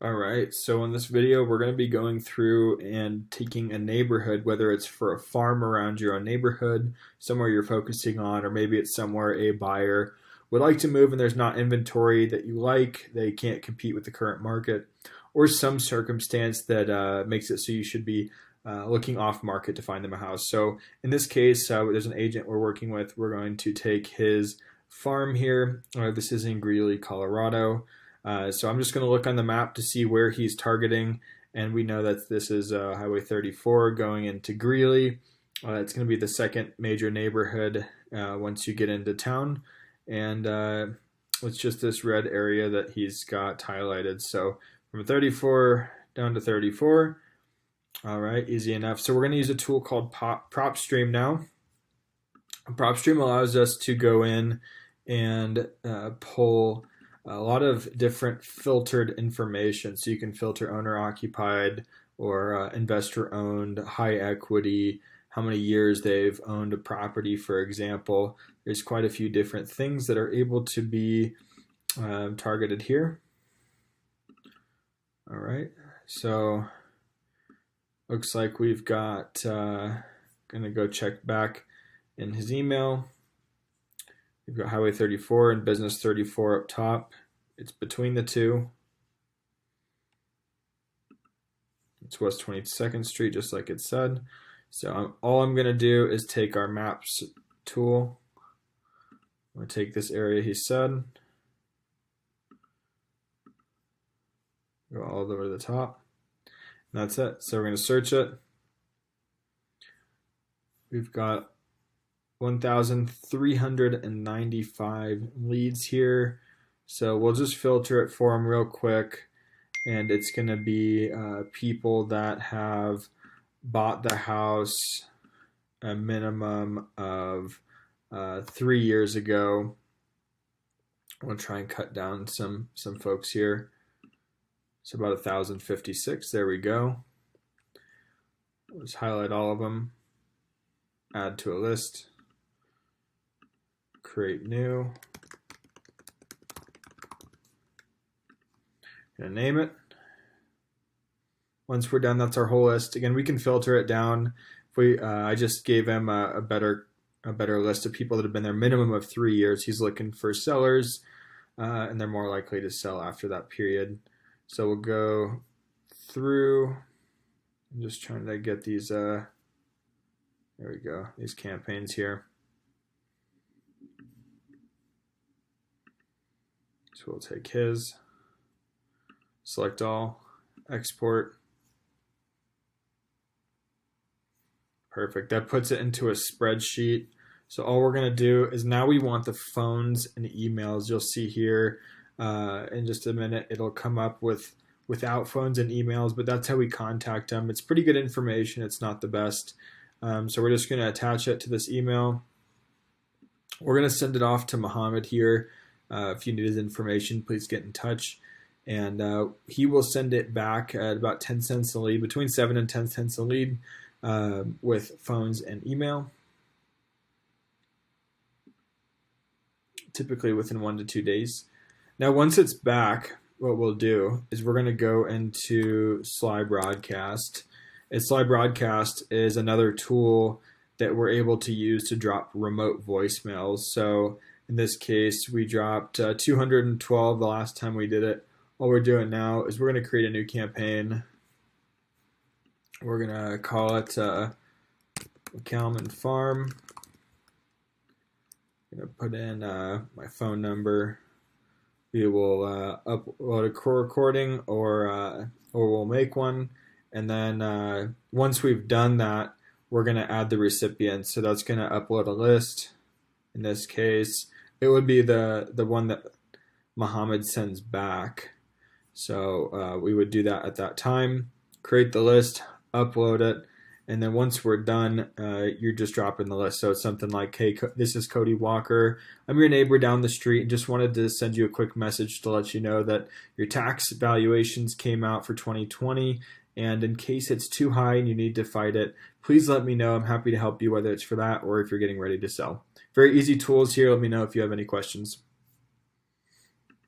All right, so in this video, we're going to be going through and taking a neighborhood, whether it's for a farm around your own neighborhood, somewhere you're focusing on, or maybe it's somewhere a buyer would like to move and there's not inventory that you like, they can't compete with the current market, or some circumstance that makes it so you should be looking off market to find them a house. So in this case, there's an agent we're working with. We're going to take his farm here. This is in Greeley, Colorado. So I'm just going to look on the map to see where he's targeting, and we know that this is Highway 34 going into Greeley. It's going to be the second major neighborhood once you get into town, and it's just this red area that he's got highlighted. So from 34 down to 34. All right, easy enough. So we're going to use a tool called PropStream now. PropStream allows us to go in and pull a lot of different filtered information. So you can filter owner occupied or investor owned, high equity, how many years they've owned a property, for example. There's quite a few different things that are able to be targeted here. All right, so looks like we've got, gonna go check back in his email. We've got Highway 34 and Business 34 up top. It's between the two. It's West 22nd Street, just like it said. So all I'm going to do is take our maps tool. I'm going to take this area he said. Go all the way to the top. And that's it. So we're going to search it. We've got 1,395 leads here. So we'll just filter it for them real quick. And it's going to be people that have bought the house a minimum of 3 years ago. I'm going to try and cut down some folks here. It's about 1,056. There we go. We'll just highlight all of them. Add to a list. Create new. Gonna name it. Once we're done, that's our whole list. Again, we can filter it down. If we, I just gave him a better list of people that have been there minimum of 3 years. He's looking for sellers, and they're more likely to sell after that period. So we'll go through. I'm just trying to get these. There we go. These campaigns here. So we'll take his. Select all, export. Perfect. That puts it into a spreadsheet. So all we're going to do is now we want the phones and emails. You'll see here in just a minute, it'll come up without phones and emails, but that's how we contact them. It's pretty good information. It's not the best. So we're just going to attach it to this email. We're going to send it off to Muhammad here. If you need his information, please get in touch. And he will send it back at about 10 cents a lead, between 7 and 10 cents a lead with phones and email. Typically within 1 to 2 days. Now, once it's back, what we'll do is we're going to go into SlyBroadcast. And SlyBroadcast is another tool that we're able to use to drop remote voicemails. So in this case, we dropped 212 the last time we did it. All we're doing now is we're going to create a new campaign. We're going to call it McCalman Farm. I'm going to put in my phone number. We will upload a recording or we'll make one. And then once we've done that, we're going to add the recipient. So that's going to upload a list. In this case, it would be the one that Muhammad sends back. So we would do that at that time, create the list, upload it, and then once we're done, you're just dropping the list. So it's something like, hey, this is Cody Walker. I'm your neighbor down the street and just wanted to send you a quick message to let you know that your tax valuations came out for 2020. And in case it's too high and you need to fight it, please let me know. I'm happy to help you, whether it's for that or if you're getting ready to sell. Very easy tools here. Let me know if you have any questions.